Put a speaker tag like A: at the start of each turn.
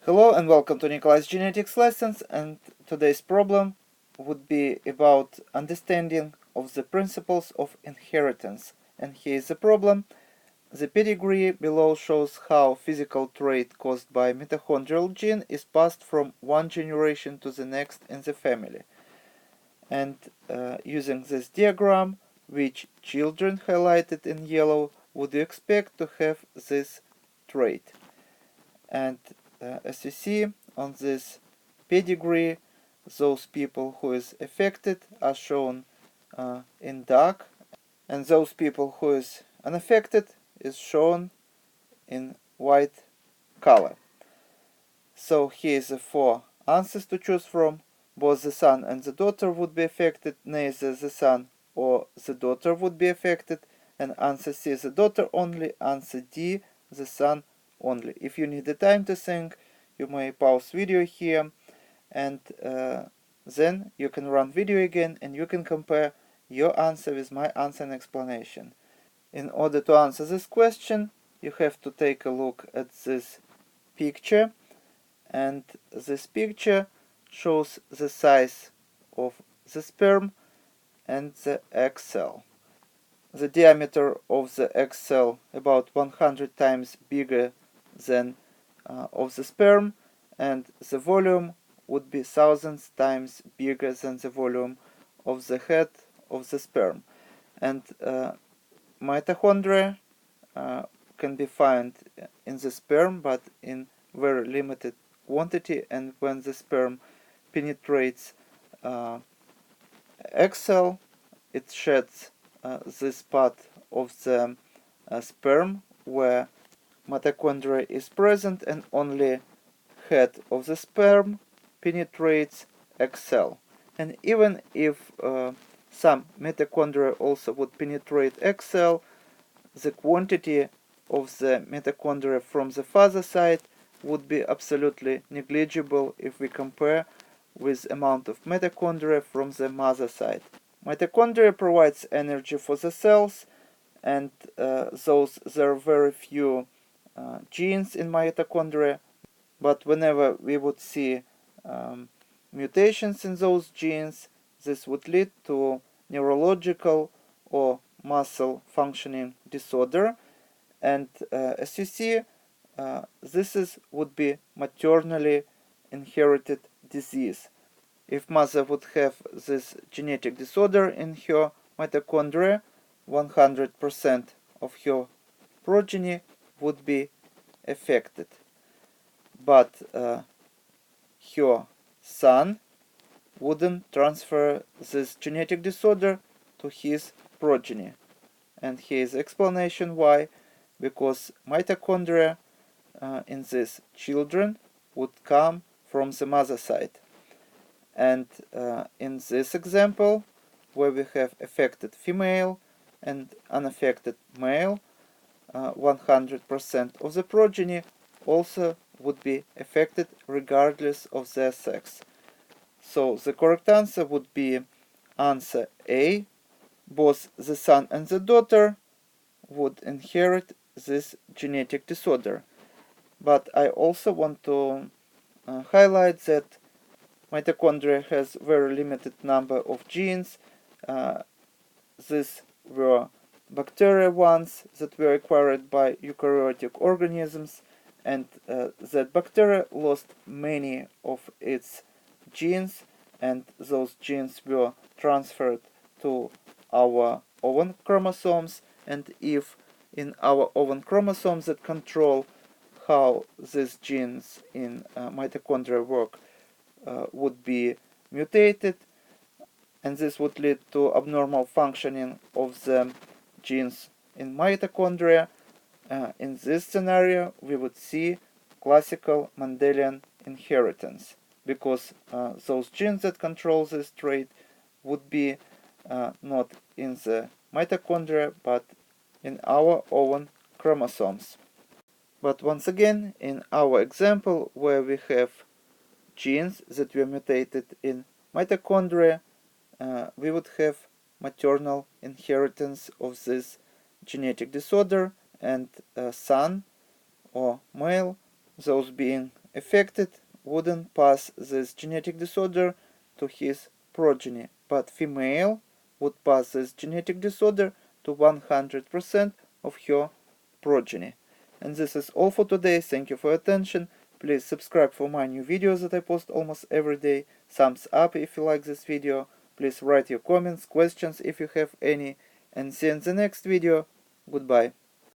A: Hello and welcome to Nikolai's Genetics Lessons, and today's problem would be about understanding of the principles of inheritance. And here is the problem. The pedigree below shows how physical trait caused by mitochondrial gene is passed from one generation to the next in the family. And using this diagram, which children highlighted in yellow would you expect to have this trait? And as you see on this pedigree, those people who is affected are shown in dark, and those people who is unaffected is shown in white color. So here is the four answers to choose from. Both the son and the daughter would be affected, neither the son or the daughter would be affected, and answer C, the daughter only, answer D, the son only. If you need the time to think, you may pause video here, and then you can run video again and you can compare your answer with my answer and explanation. In order to answer this question, you have to take a look at this picture, and this picture shows the size of the sperm and the egg cell. The diameter of the egg cell about 100 times bigger than of the sperm, and the volume would be thousands times bigger than the volume of the head of the sperm. And mitochondria can be found in the sperm, but in very limited quantity, and when the sperm penetrates egg cell, it sheds this part of the sperm where mitochondria is present, and only head of the sperm penetrates egg cell. And even if some mitochondria also would penetrate egg cell, the quantity of the mitochondria from the father side would be absolutely negligible if we compare with amount of mitochondria from the mother side. Mitochondria provides energy for the cells, and there are very few genes in mitochondria, but whenever we would see mutations in those genes, this would lead to neurological or muscle functioning disorder. And as you see, this would be maternally inherited disease. If mother would have this genetic disorder in her mitochondria, 100% of her progeny would be affected. But her son wouldn't transfer this genetic disorder to his progeny. And here's the explanation why. Because mitochondria in these children would come from the mother side. And in this example, where we have affected female and unaffected male, 100% of the progeny also would be affected regardless of their sex. So the correct answer would be answer A. Both the son and the daughter would inherit this genetic disorder. But I also want to highlight that mitochondria has very limited number of genes. These were bacteria ones that were acquired by eukaryotic organisms, and that bacteria lost many of its genes, and those genes were transferred to our own chromosomes. And if in our own chromosomes that control how these genes in mitochondria work would be mutated, and this would lead to abnormal functioning of the genes in mitochondria. In this scenario, we would see classical Mendelian inheritance, because those genes that control this trait would be not in the mitochondria, but in our own chromosomes. But once again, in our example, where we have genes that were mutated in mitochondria, we would have maternal inheritance of this genetic disorder, and son or male, those being unaffected wouldn't pass this genetic disorder to his progeny, but female would pass this genetic disorder to 100% of her progeny. And this is all for today. Thank you for your attention. Please subscribe for my new videos that I post almost every day. Thumbs up if you like this video. Please write your comments, questions if you have any. And see you in the next video. Goodbye.